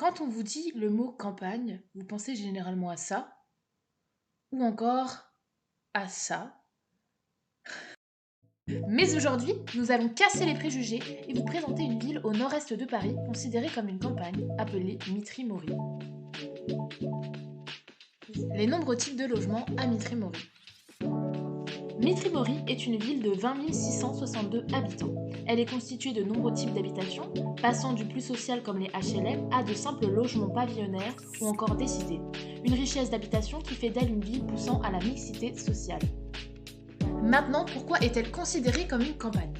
Quand on vous dit le mot campagne, vous pensez généralement à ça ou encore à ça. Mais aujourd'hui, nous allons casser les préjugés et vous présenter une ville au nord-est de Paris considérée comme une campagne, appelée Mitry-Mory. Les nombreux types de logements à Mitry-Mory. Mitry-Mory est une ville de 20 662 habitants. Elle est constituée de nombreux types d'habitations, passant du plus social comme les HLM à de simples logements pavillonnaires ou encore des cités. Une richesse d'habitation qui fait d'elle une ville poussant à la mixité sociale. Maintenant, pourquoi est-elle considérée comme une campagne ?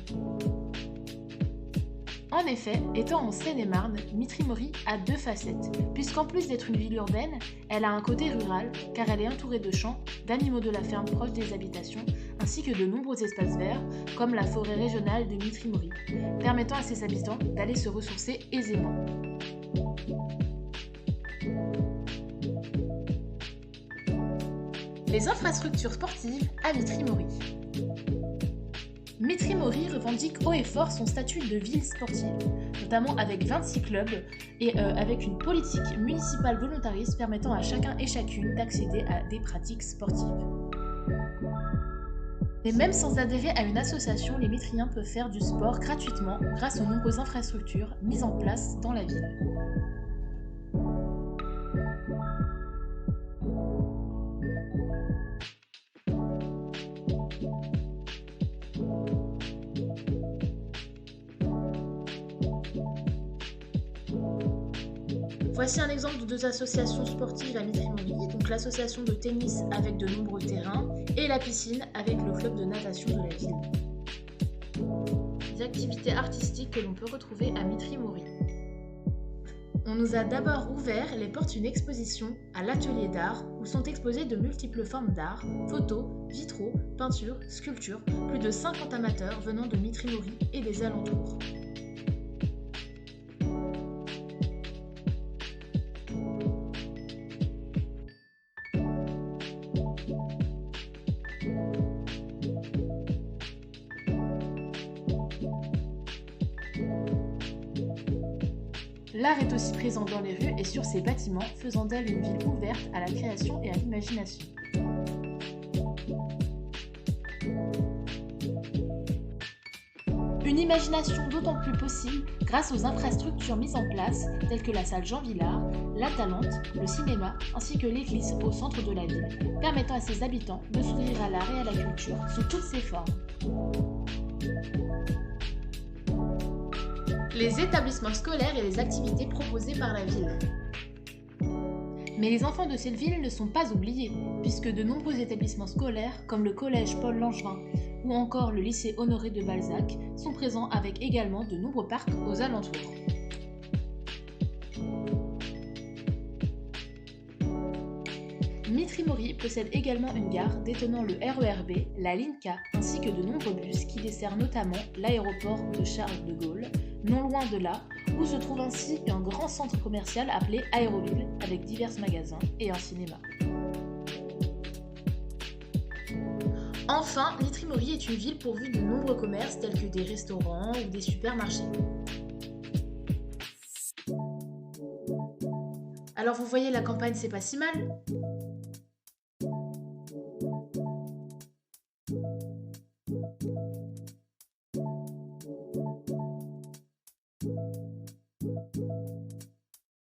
En effet, étant en Seine-et-Marne, Mitry-Mory a deux facettes, puisqu'en plus d'être une ville urbaine, elle a un côté rural, car elle est entourée de champs, d'animaux de la ferme proches des habitations, ainsi que de nombreux espaces verts, comme la forêt régionale de Mitry-Mory, permettant à ses habitants d'aller se ressourcer aisément. Les infrastructures sportives à Mitry-Mory. Mitry-Mory revendique haut et fort son statut de ville sportive, notamment avec 26 clubs et avec une politique municipale volontariste permettant à chacun et chacune d'accéder à des pratiques sportives. Et même sans adhérer à une association, les Mitriens peuvent faire du sport gratuitement grâce aux nombreuses infrastructures mises en place dans la ville. Voici un exemple de deux associations sportives à Mitry-Mory, donc l'association de tennis avec de nombreux terrains et la piscine avec le club de natation de la ville. Les activités artistiques que l'on peut retrouver à Mitry-Mory. On nous a d'abord ouvert les portes d'une exposition à l'atelier d'art où sont exposées de multiples formes d'art, photos, vitraux, peintures, sculptures, plus de 50 amateurs venant de Mitry-Mory et des alentours. L'art est aussi présent dans les rues et sur ses bâtiments, faisant d'elle une ville ouverte à la création et à l'imagination. Une imagination d'autant plus possible grâce aux infrastructures mises en place, telles que la salle Jean Vilar, la Talente, le cinéma, ainsi que l'église au centre de la ville, permettant à ses habitants de s'ouvrir à l'art et à la culture sous toutes ses formes. Les établissements scolaires et les activités proposées par la ville. Mais les enfants de cette ville ne sont pas oubliés, puisque de nombreux établissements scolaires, comme le collège Paul Langevin ou encore le lycée Honoré de Balzac, sont présents avec également de nombreux parcs aux alentours. Mitry-Mory possède également une gare détenant le RER B, la ligne K, ainsi que de nombreux bus qui desservent notamment l'aéroport de Charles de Gaulle, non loin de là, où se trouve ainsi un grand centre commercial appelé Aéroville, avec divers magasins et un cinéma. Enfin, Mitry-Mory est une ville pourvue de nombreux commerces tels que des restaurants ou des supermarchés. Alors vous voyez, la campagne c'est pas si mal.